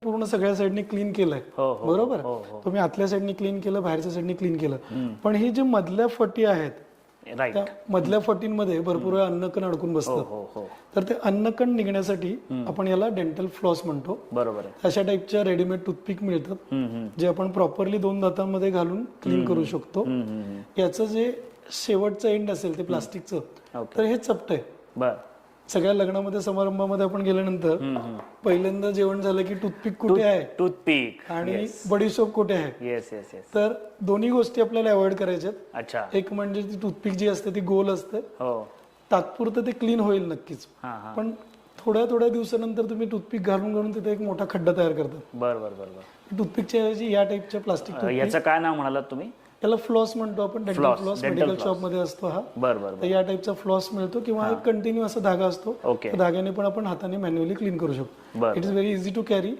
पूर्ण सगळ्या साईडने क्लीन केलंय बरोबर. तुम्ही आतल्या साईडने क्लीन केलं, बाहेरच्या साईडने क्लीन केलं, पण ही जी मधल्या फटी आहेत राईट. त्या मधल्या फटींमध्ये भरपूर वेळा अन्नकण अडकून बसतं. तर ते अन्नकण निघण्यासाठी आपण याला डेंटल फ्लॉस म्हणतो. बरोबर आहे. अशा टाईपच्या रेडीमेड टूथपिक मिळतात जे आपण प्रॉपरली 2 दातांमध्ये घालून क्लीन करू शकतो. याचं जे शेवटचं एंड असेल ते प्लास्टिकचं, तर हे चपटं आहे. बर. सगळ्या लग्नामध्ये समारंभामध्ये आपण गेल्यानंतर पहिल्यांदा जेवण झालं की टूथपिक कुठे आहे टूथपिक आणि बडीशोप कुठे आहे. Yes yes yes. तर दोन्ही गोष्टी आपल्याला अवॉइड करायच्यात. अच्छा. एक म्हणजे ती टूथपिक जी असते ती गोल असते, हो. तात्पुरतं ते क्लीन होईल नक्कीच, पण थोड्या थोड्या दिवसानंतर तुम्ही टूथपिक घालून घालून तिथे एक मोठा खड्डा तयार करतात. बर बर बर बर. टूथपिकच्या ऐवजी या टाईपच्या प्लास्टिक, याचं काय नाव म्हणालात तुम्ही? याला फ्लॉस म्हणतो आपण. डेंटल फ्लॉस मेडिकल शॉप मध्ये असतो हा. बर बर. तर या टाईपचा फ्लॉस मिळतो किंवा एक कंटिन्यू असा धागा असतो. ओके. त्या धाग्याने पण आपण हाताने मॅन्युअली क्लीन करू शकतो. It is very easy to carry.